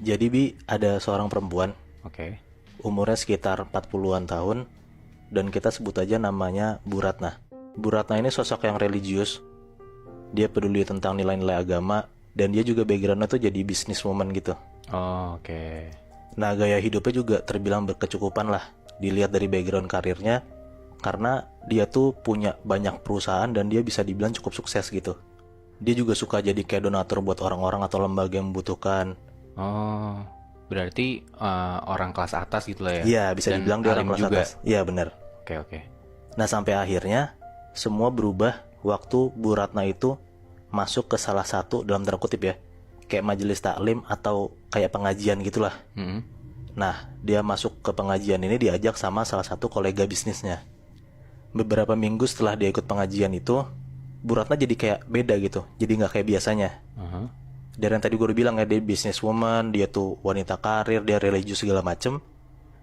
Jadi Bi, ada seorang perempuan, Oke. umurnya sekitar 40-an tahun, dan kita sebut aja namanya Bu Ratna. Bu Ratna ini sosok yang religius, dia peduli tentang nilai-nilai agama, dan dia juga backgroundnya tuh jadi businesswoman gitu. Oh, oke. Nah, gaya hidupnya juga terbilang berkecukupan lah, dilihat dari background karirnya, karena dia tuh punya banyak perusahaan dan dia bisa dibilang cukup sukses gitu. Dia juga suka jadi kayak donatur buat orang-orang atau lembaga yang membutuhkan. Oh, berarti orang kelas atas gitu lah ya. Iya, bisa Dan dibilang dia orang alim kelas juga. atas. Iya, bener. Oke, oke. Nah, sampai akhirnya semua berubah waktu Bu Ratna itu masuk ke salah satu, dalam tanda kutip ya, kayak majelis taklim atau kayak pengajian gitulah. Mm-mm. Nah, dia masuk ke pengajian ini diajak sama salah satu kolega bisnisnya. Beberapa minggu setelah dia ikut pengajian itu, Bu Ratna jadi kayak beda gitu, jadi nggak kayak biasanya. Aha. Dari yang tadi gue udah bilang ya, dia businesswoman, dia tuh wanita karir, dia religius segala macem.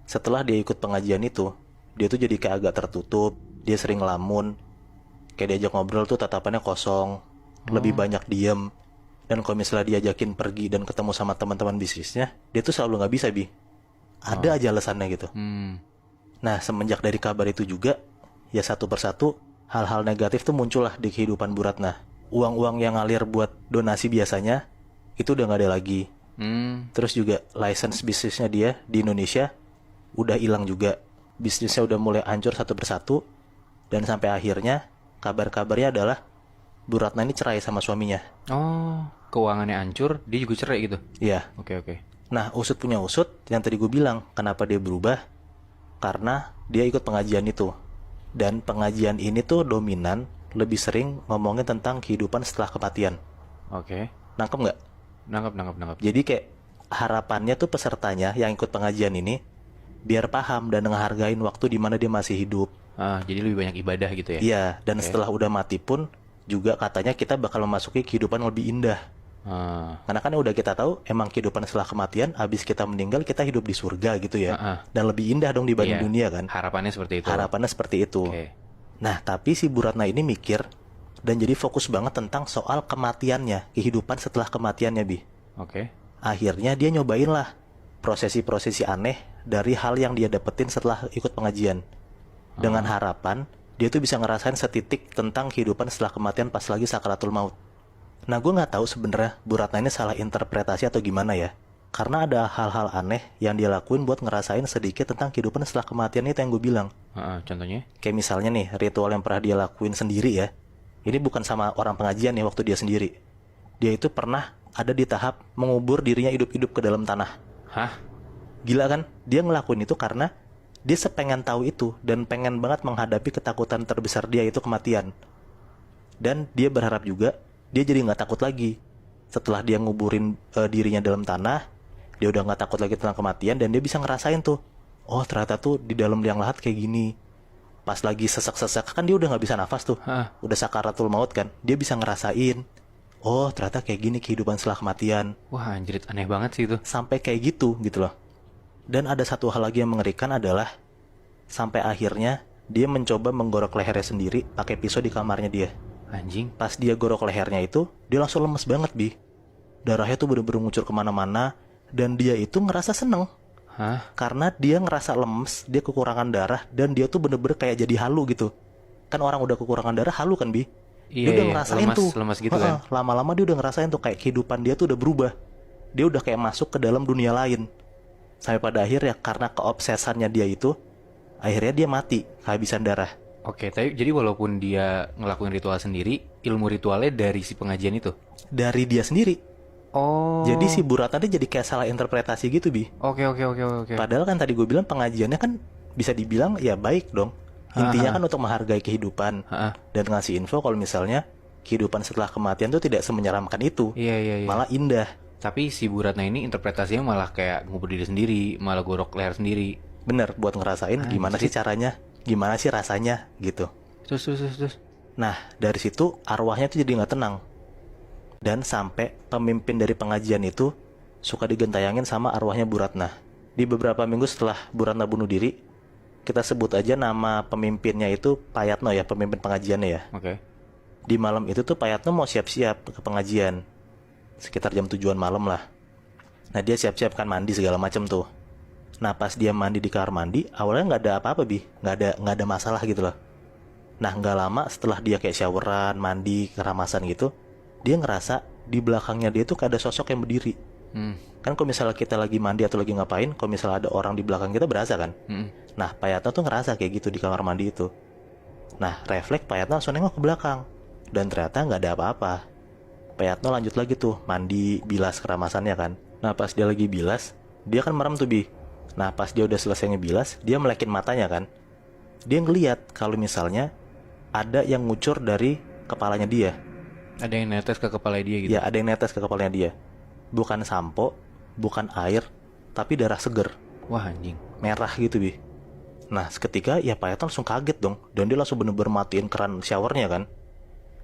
Setelah dia ikut pengajian itu, dia tuh jadi kayak agak tertutup, dia sering ngelamun, kayak diajak ngobrol tuh tatapannya kosong, lebih banyak diem. Dan kalau misalnya diajakin pergi dan ketemu sama teman-teman bisnisnya, dia tuh selalu nggak bisa Bi. Ada aja alasannya gitu. Hmm. Nah, semenjak dari kabar itu juga, ya satu persatu hal-hal negatif tuh muncullah di kehidupan Bu Ratna. Uang-uang yang ngalir buat donasi biasanya itu udah nggak ada lagi. Hmm. Terus juga license bisnisnya dia di Indonesia udah hilang juga. Bisnisnya udah mulai hancur satu persatu. Dan sampai akhirnya kabar-kabarnya adalah Bu Ratna ini cerai sama suaminya. Oh, keuangannya hancur, dia juga cerai gitu. Iya. Oke, oke. Nah, usut punya usut, yang tadi gue bilang, kenapa dia berubah? Karena dia ikut pengajian itu. Dan pengajian ini tuh dominan, lebih sering ngomongin tentang kehidupan setelah kematian. Oke. Nangkep nggak? Nangkap, nangkap, nangkap. Jadi kayak harapannya tuh pesertanya yang ikut pengajian ini, biar paham dan ngehargain waktu di mana dia masih hidup. Ah, jadi lebih banyak ibadah gitu ya. Iya, dan Oke. setelah udah mati pun, juga katanya kita bakal memasuki kehidupan yang lebih indah. Ah, Karena kan udah kita tahu emang kehidupan setelah kematian, habis kita meninggal kita hidup di surga gitu ya. Ah. Dan lebih indah dong dibanding iya. dunia kan. Harapannya seperti itu. Harapannya seperti itu. Oke. Nah, tapi si Bu Ratna ini mikir dan jadi fokus banget tentang soal kematiannya, kehidupan setelah kematiannya, Bi. Oke. Akhirnya dia nyobain lah prosesi-prosesi aneh dari hal yang dia dapetin setelah ikut pengajian. Dengan harapan dia tuh bisa ngerasain setitik tentang kehidupan setelah kematian pas lagi sakaratul maut. Nah, gue nggak tahu sebenarnya Bu Ratna ini salah interpretasi atau gimana ya. Karena ada hal-hal aneh yang dia lakuin buat ngerasain sedikit tentang kehidupan setelah kematian itu yang gue bilang. Contohnya? Kayak misalnya nih, ritual yang pernah dia lakuin sendiri ya. Ini bukan sama orang pengajian ya, waktu dia sendiri. Dia itu pernah ada di tahap mengubur dirinya hidup-hidup ke dalam tanah. Hah? Gila kan? Dia ngelakuin itu karena dia sepengen tahu itu dan pengen banget menghadapi ketakutan terbesar dia, itu kematian. Dan dia berharap juga dia jadi nggak takut lagi. Setelah dia nguburin dirinya dalam tanah, dia udah nggak takut lagi tentang kematian dan dia bisa ngerasain tuh, oh ternyata tuh di dalam liang lahat kayak gini. Pas lagi sesak-sesak kan dia udah nggak bisa nafas tuh, Hah? udah sakaratul maut kan, dia bisa ngerasain, oh ternyata kayak gini kehidupan setelah kematian. Wah, anjrit, aneh banget sih itu. Sampai kayak gitu loh. Dan ada satu hal lagi yang mengerikan adalah sampai akhirnya dia mencoba menggorok lehernya sendiri pakai pisau di kamarnya dia. Anjing. Pas dia gorok lehernya itu, dia langsung lemes banget, Bi. Darahnya tuh bener-bener ngucur kemana-mana. Dan dia itu ngerasa seneng. Hah? Karena dia ngerasa lemes, dia kekurangan darah. Dan dia tuh bener-bener kayak jadi halu gitu. Kan orang udah kekurangan darah halu kan, Bi? Dia Iya, udah iya, ngerasain lemas, tuh. lemas gitu kan. Lama-lama dia udah ngerasain tuh kayak kehidupan dia tuh udah berubah. Dia udah kayak masuk ke dalam dunia lain. Sampai pada akhirnya karena keobsesannya dia itu, akhirnya dia mati, kehabisan darah. Oke, tapi jadi walaupun dia ngelakuin ritual sendiri, ilmu ritualnya dari si pengajian itu. Dari dia sendiri. Oh. Jadi si Bu Ratna dia jadi kayak salah interpretasi gitu, Bi. Oke, oke, oke, oke. Padahal kan tadi gue bilang pengajiannya kan bisa dibilang ya baik dong. Intinya kan untuk menghargai kehidupan Ha-ha. dan ngasih info kalau misalnya kehidupan setelah kematian tuh tidak semenyeramkan itu. Iya, iya, iya. Malah indah. Tapi si Bu Ratna ini interpretasinya malah kayak ngubur diri sendiri, malah gorok leher sendiri. Bener, buat ngerasain gimana sih caranya, gimana sih rasanya gitu. Terus. Nah, dari situ arwahnya tuh jadi nggak tenang. Dan sampai pemimpin dari pengajian itu suka digentayangin sama arwahnya Bu Ratna. Di beberapa minggu setelah Bu Ratna bunuh diri, kita sebut aja nama pemimpinnya itu Pak Yatno ya, pemimpin pengajiannya ya. Oke. Di malam itu tuh Pak Yatno mau siap-siap ke pengajian. Sekitar jam 7-an malam lah. Nah dia siap-siap kan mandi segala macem tuh. Nah pas dia mandi di kamar mandi, awalnya nggak ada apa-apa Bi, nggak ada masalah gitu loh. Nah nggak lama setelah dia kayak showeran, mandi, keramasan gitu, dia ngerasa di belakangnya dia tuh kayak ada sosok yang berdiri. Hmm. Kan kalau misalnya kita lagi mandi atau lagi ngapain, kalau misalnya ada orang di belakang kita berasa kan. Hmm. Nah Pak Yatno tuh ngerasa kayak gitu di kamar mandi itu. Nah refleks Pak Yatno langsung nengok ke belakang, dan ternyata nggak ada apa-apa. Pak Yatno lanjut lagi tuh mandi, bilas keramasannya kan. Nah pas dia lagi bilas, dia kan merem tuh Bi. Nah pas dia udah selesai ngebilas, dia melekin matanya kan. Dia ngeliat kalau misalnya ada yang ngucur dari kepalanya dia. Ada yang netes ke kepala dia gitu. Ya ada yang netes ke kepalanya dia. Bukan sampo, bukan air, tapi darah seger, Wah anjing. merah gitu Bi. Nah seketika ya Pak Yatno langsung kaget dong, dan dia langsung bener-bener matiin keran showernya kan.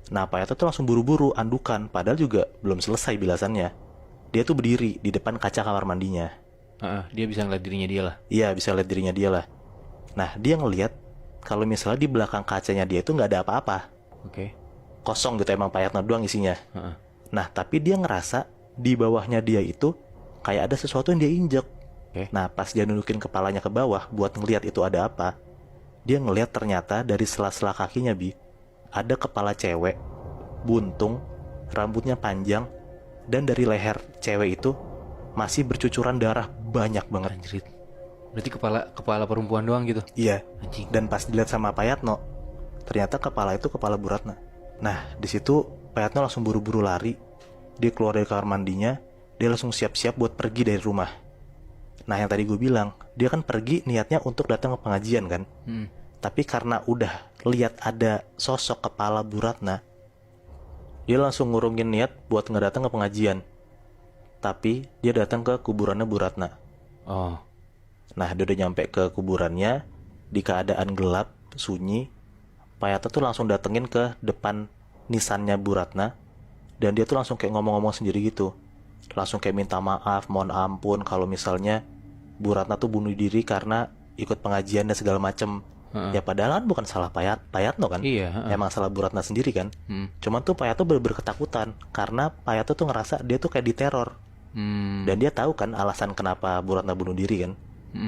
Nah Pak Yatno tuh langsung buru-buru andukan, padahal juga belum selesai bilasannya. Dia tuh berdiri di depan kaca kamar mandinya. Dia bisa ngeliat dirinya dia lah. Iya bisa lihat dirinya dia lah. Nah dia ngelihat kalau misalnya di belakang kacanya dia itu nggak ada apa-apa, Oke. kosong gitu, emang Pak Yatno doang isinya. Heeh. Nah tapi dia ngerasa di bawahnya dia itu kayak ada sesuatu yang dia injek. Oke. Nah pas dia nunjukin kepalanya ke bawah buat ngelihat itu ada apa, dia ngelihat ternyata dari sela-sela kakinya Bi, ada kepala cewek, buntung, rambutnya panjang, dan dari leher cewek itu masih bercucuran darah banyak banget. Anjrit. Berarti kepala perempuan doang gitu. Iya. Anjing. Dan pas dilihat sama Pak Yatno, ternyata kepala itu kepala Bu Ratna. Nah di situ Pak Yatno langsung buru-buru lari. Dia keluar dari kamar mandinya, dia langsung siap-siap buat pergi dari rumah. Nah yang tadi gue bilang, dia kan pergi niatnya untuk datang ke pengajian kan. Tapi karena udah lihat ada sosok kepala Bu Ratna, dia langsung ngurungin niat buat nggak datang ke pengajian. Tapi dia datang ke kuburannya Bu Ratna. Oh. Nah dia udah nyampe ke kuburannya, di keadaan gelap, sunyi, Pak Yatno tuh langsung datengin ke depan nisannya Bu Ratna. Dan dia tuh langsung kayak ngomong-ngomong sendiri gitu. Langsung kayak minta maaf, mohon ampun kalau misalnya Bu Ratna tuh bunuh diri karena ikut pengajian dan segala macem. Ya padahal kan bukan salah Pak Yatno kan. Iya. Emang salah Bu Ratna sendiri kan. Cuman tuh Pak Yatno bener-bener ketakutan, karena Pak Yatno tuh ngerasa dia tuh kayak diteror. Dan dia tahu kan alasan kenapa Bu Ratna bunuh diri kan.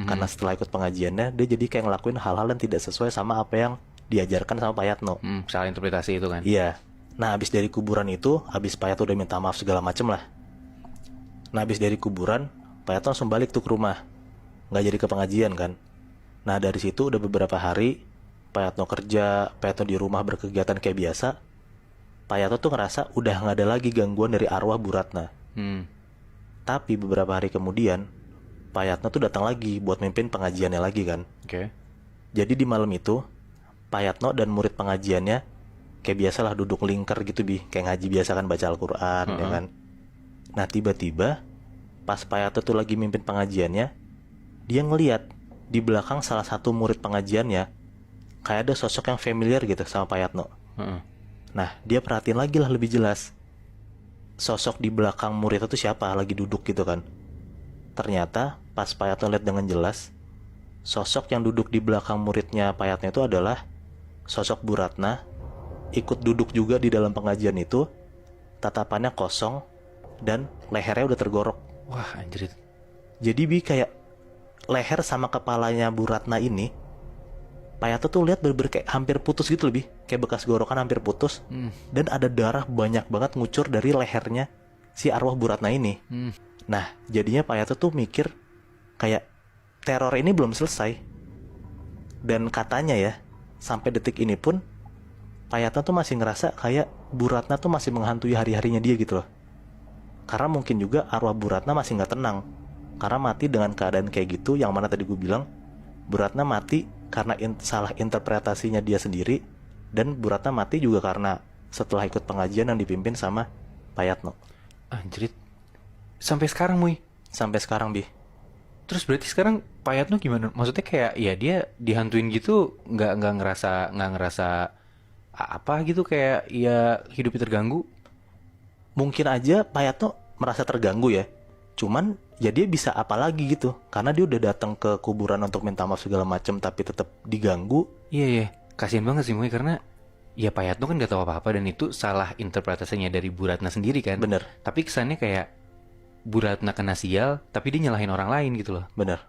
Karena setelah ikut pengajiannya, dia jadi kayak ngelakuin hal-hal yang tidak sesuai sama apa yang diajarkan sama Pak Yatno. Salah interpretasi itu kan. Iya. Nah habis dari kuburan itu, habis Pak Yatno udah minta maaf segala macem lah. Nah habis dari kuburan, Pak Yatno langsung balik tuh ke rumah, nggak jadi ke pengajian kan. Nah dari situ udah beberapa hari Pak Yatno kerja, Pak Yatno di rumah berkegiatan kayak biasa. Pak Yatno tuh ngerasa udah nggak ada lagi gangguan dari arwah Bu Ratna. Tapi beberapa hari kemudian Pak Yatno tuh datang lagi buat mimpin pengajiannya lagi kan. Oke. Jadi di malam itu Pak Yatno dan murid pengajiannya kayak biasalah duduk lingkar gitu Bi, kayak ngaji biasa kan, baca Al-Quran ya kan. Nah tiba-tiba pas Pak Yatno tuh lagi mimpin pengajiannya, dia ngeliat di belakang salah satu murid pengajiannya kayak ada sosok yang familiar gitu sama Pak Yatno. Nah dia perhatiin lagi lah lebih jelas, sosok di belakang murid itu siapa lagi duduk gitu kan. Ternyata pas Pak Yatno lihat dengan jelas, sosok yang duduk di belakang muridnya Pak Yatno itu adalah sosok Bu Ratna, ikut duduk juga di dalam pengajian itu, tatapannya kosong, dan lehernya udah tergorok. Wah anjrit. Jadi Bi kayak leher sama kepalanya Bu Ratna ini, Pak Yatno tuh lihat bener-bener kayak hampir putus gitu lebih, kayak bekas gorokan hampir putus. Dan ada darah banyak banget ngucur dari lehernya si arwah Bu Ratna ini. Nah jadinya Pak Yatno tuh mikir kayak teror ini belum selesai. Dan katanya ya, sampai detik ini pun Pak Yatno tuh masih ngerasa kayak Bu Ratna tuh masih menghantui hari-harinya dia gitu loh. Karena mungkin juga arwah Bu Ratna masih nggak tenang, karena mati dengan keadaan kayak gitu. Yang mana tadi gue bilang Bu Ratna mati karena salah interpretasinya dia sendiri. Dan Bu Ratna mati juga karena setelah ikut pengajian yang dipimpin sama Pak Yatno. Anjrit. Sampai sekarang Muy. Sampai sekarang Bi. Terus berarti sekarang Pak Yatno gimana? Maksudnya kayak ya dia dihantuin gitu, nggak ngerasa apa gitu, kayak ya hidupnya terganggu. Mungkin aja Pak Yatno merasa terganggu ya. Cuman ya dia bisa apa lagi gitu, karena dia udah datang ke kuburan untuk minta maaf segala macem tapi tetap diganggu. Iya. Kasian banget sih Muy, karena ya Pak Yatno kan gak tahu apa-apa, dan itu salah interpretasinya dari Bu Ratna sendiri kan. Bener. Tapi kesannya kayak Bu Ratna kena sial tapi dia nyalahin orang lain gitu loh. Bener.